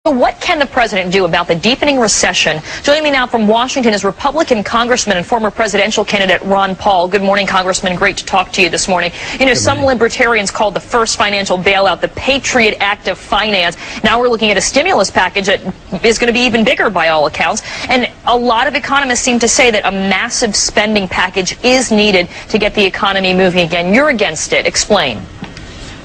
What can the president do about the deepening recession? Joining me now from Washington is Republican Congressman and former presidential candidate Ron Paul. Good morning, Congressman. Great to talk to you this morning. You know, some libertarians called the first financial bailout the Patriot Act of Finance. Now we're looking at a stimulus package that is going to be even bigger by all accounts. And a lot of economists seem to say that a massive spending package is needed to get the economy moving again. You're against it. Explain.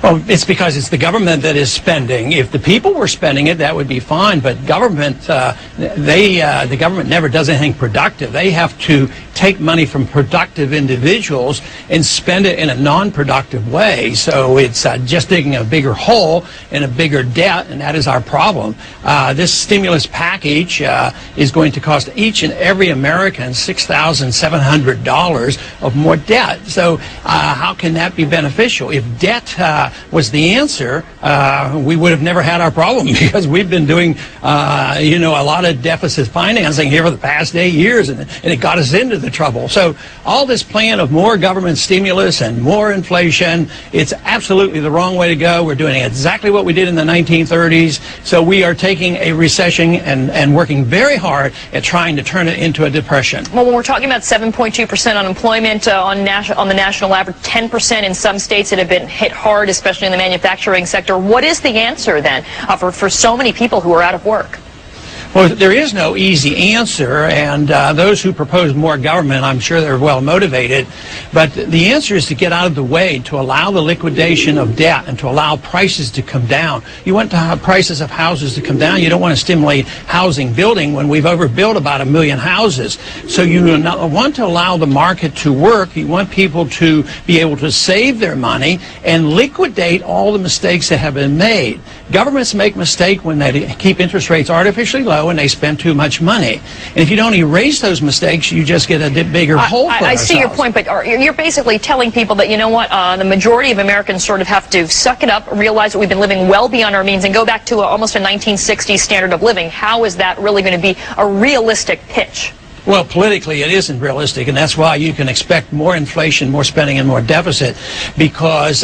Well, it's because it's the government that is spending. If the people were spending it, that would be fine. But government, the government never does anything productive. They have to take money from productive individuals and spend it in a non-productive way. So it's just digging a bigger hole and a bigger debt, and that is our problem. This stimulus package is going to cost each and every American $6,700 of more debt. So how can that be beneficial? If debt was the answer, we would have never had our problem, because we've been doing, a lot of deficit financing here for the past 8 years, and it got us into the trouble. So all this plan of more government stimulus and more inflation, it's absolutely the wrong way to go. We're doing exactly what we did in the 1930s. So we are taking a recession and working very hard at trying to turn it into a depression. Well, when we're talking about 7.2% unemployment on the national average, 10% in some states that have been hit hard, especially in the manufacturing sector. What is the answer then for so many people who are out of work? Well, there is no easy answer, and those who propose more government, I'm sure they're well motivated, but the answer is to get out of the way, to allow the liquidation of debt and to allow prices to come down. You want to have prices of houses to come down. You don't want to stimulate housing building when we've overbuilt about 1 million houses. So you want to allow the market to work. You want people to be able to save their money and liquidate all the mistakes that have been made. Governments make mistakes when they keep interest rates artificially low and they spend too much money. And if you don't erase those mistakes, you just get a bigger hole for ourselves. I see your point, but you're basically telling people that, you know what, the majority of Americans sort of have to suck it up, realize that we've been living well beyond our means, and go back to almost a 1960s standard of living. How is that really going to be a realistic pitch? Well, politically, it isn't realistic, and that's why you can expect more inflation, more spending, and more deficit, because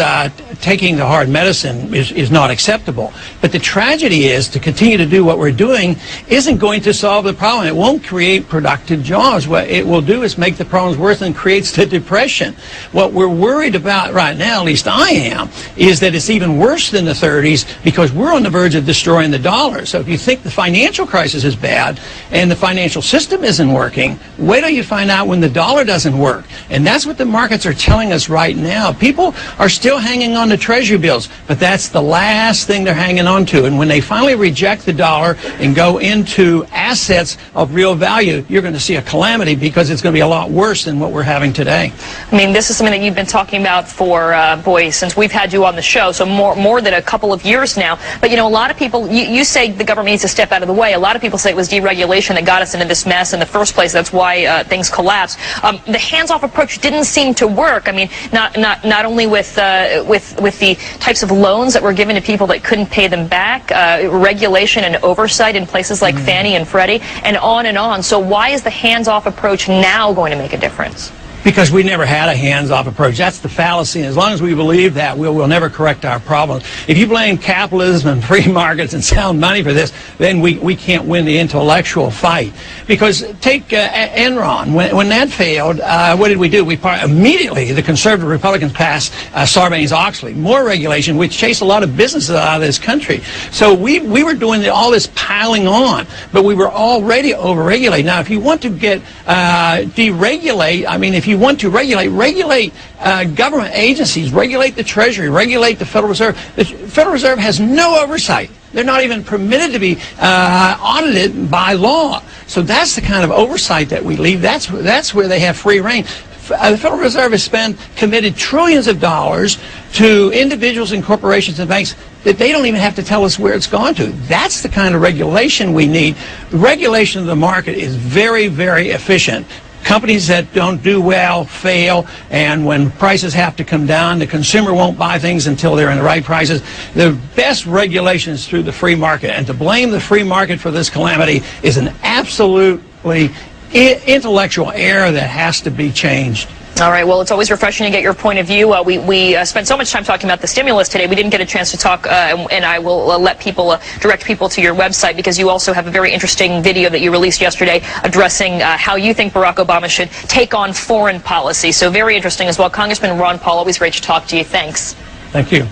taking the hard medicine is not acceptable. But the tragedy is to continue to do what we're doing isn't going to solve the problem. It won't create productive jobs. What it will do is make the problems worse and creates the depression. What we're worried about right now, at least I am, is that it's even worse than the 30s, because we're on the verge of destroying the dollar. So if you think the financial crisis is bad and the financial system isn't working, wait till you find out when the dollar doesn't work. And that's what the markets are telling us right now. People are still hanging on to treasury bills, but that's the last thing they're hanging on to. And when they finally reject the dollar and go into assets of real value, you're going to see a calamity, because it's going to be a lot worse than what we're having today. I mean, this is something that you've been talking about for, boy, since we've had you on the show, so more than a couple of years now. But, you know, a lot of people, you say the government needs to step out of the way. A lot of people say it was deregulation that got us into this mess in the first place. That's why things collapsed. The hands-off approach didn't seem to work. I mean, not only with the types of loans that were given to people that couldn't pay them back, regulation and oversight in places like Fannie and Freddie, and on and on. So why is the hands-off approach now going to make a difference? Because we never had a hands-off approach. That's the fallacy. As long as we believe that, we'll never correct our problems. If you blame capitalism and free markets and sound money for this, then we can't win the intellectual fight. Because take Enron. When that failed, what did we do? Immediately, the conservative Republicans passed Sarbanes-Oxley, more regulation, which chased a lot of businesses out of this country. So we were doing all this piling on, but we were already overregulated. Now, if you want to get deregulate, I mean, if you want to regulate government agencies, regulate the Treasury, regulate the Federal Reserve. The Federal Reserve has no oversight. They're not even permitted to be audited by law. So that's the kind of oversight that we leave. That's where they have free reign. The Federal Reserve has committed trillions of dollars to individuals and corporations and banks that they don't even have to tell us where it's gone to. That's the kind of regulation we need. Regulation of the market is very, very efficient. Companies that don't do well fail, and when prices have to come down, the consumer won't buy things until they're in the right prices. The best regulation is through the free market, and to blame the free market for this calamity is an absolutely intellectual error that has to be changed. All right. Well, it's always refreshing to get your point of view. We spent so much time talking about the stimulus today. We didn't get a chance to talk, and I will let people direct people to your website, because you also have a very interesting video that you released yesterday addressing how you think Barack Obama should take on foreign policy. So very interesting as well. Congressman Ron Paul, always great to talk to you. Thanks. Thank you.